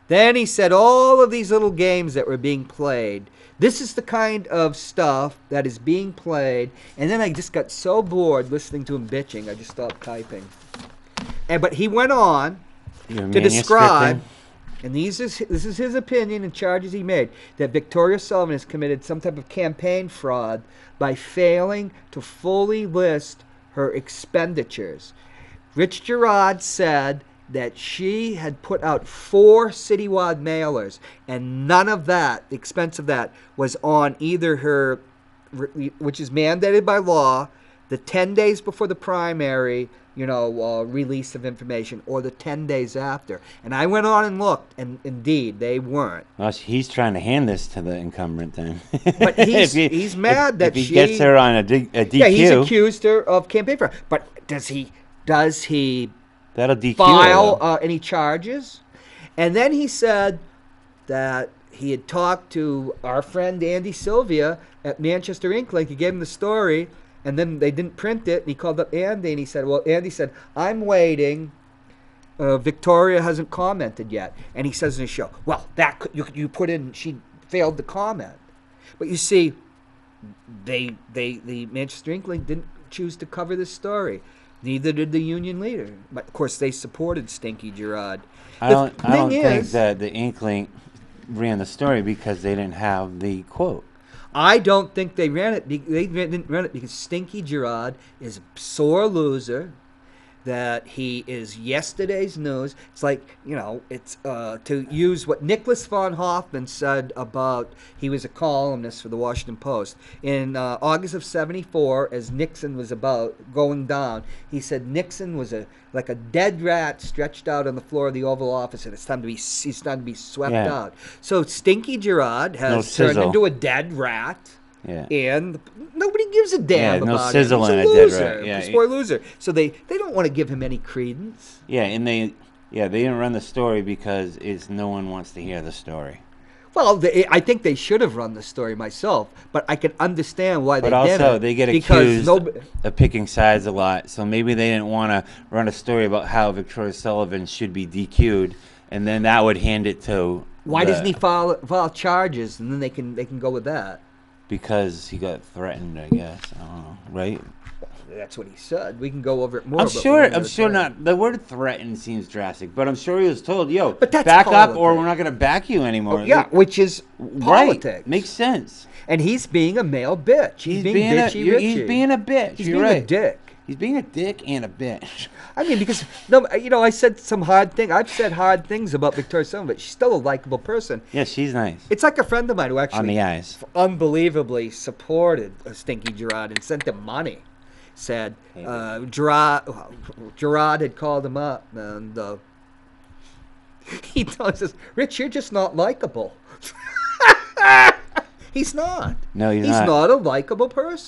Then he said all of these little games that were being played. This is the kind of stuff that is being played. And then I just got so bored listening to him bitching, I just stopped typing. But he went on to describe, and this is his opinion and charges he made, that Victoria Sullivan has committed some type of campaign fraud by failing to fully list her expenditures. Rich Girard said that she had put out 4 citywide mailers, and none of that, the expense of that, was on either her, which is mandated by law, the 10 days before the primary, release of information, or the 10 days after. And I went on and looked, and indeed, they weren't. Well, he's trying to hand this to the incumbent then. But he's mad that if he gets her on a DQ. Yeah, he's accused her of campaign fraud. But does he That'll DQ file any charges? And then he said that he had talked to our friend Andy Sylvia at ManchesterInkLink. He gave him the story, and then they didn't print it. And he called up Andy, and he said, well, Andy said, I'm waiting. Victoria hasn't commented yet. And he says in his show, well, that you put in, she failed to comment. But you see, the ManchesterInkLink didn't choose to cover this story. Neither did the union leader. But, of course, they supported Stinky Girard. I don't think that the Inklink ran the story because they didn't have the quote. I don't think they ran it. They didn't run it because Stinky Girard is a sore loser, that he is yesterday's news. It's like, it's to use what Nicholas von Hoffman said about, he was a columnist for the Washington Post. In August of 1974, as Nixon was about going down, he said Nixon was like a dead rat stretched out on the floor of the Oval Office, and he's time to be swept out. So Stinky Girard has turned into a dead rat. Yeah. And nobody gives a damn about him. Sizzle He's in a a loser. dead rat. Yeah. He's a poor loser. So they don't want to give him any credence. Yeah, and they didn't run the story because no one wants to hear the story. Well, I think they should have run the story myself, but I can understand why they didn't. But also, they get accused of picking sides a lot, so maybe they didn't want to run a story about how Victoria Sullivan should be DQ'd, and then that would hand it to... Why doesn't he file charges, and then they can go with that? Because he got threatened, I guess. I don't know, right? That's what he said. We can go over it more. I'm sure not. The word threatened seems drastic, but I'm sure he was told, yo, but that's back up or we're not going to back you anymore. Oh, yeah, which is politics. Right. Makes sense. And he's being a male bitch. He's being bitchy. He's being a bitch. He's being a dick. He's being a dick and a bitch. I mean, because I said some hard thing. I've said hard things about Victoria Sullivan, but she's still a likable person. Yeah, she's nice. It's like a friend of mine who actually on the eyes unbelievably supported Stinky Girard and sent him money. Said Girard had called him up, and he tells us, Rich, you're just not likable. He's not. No, he's not. He's not a likable person.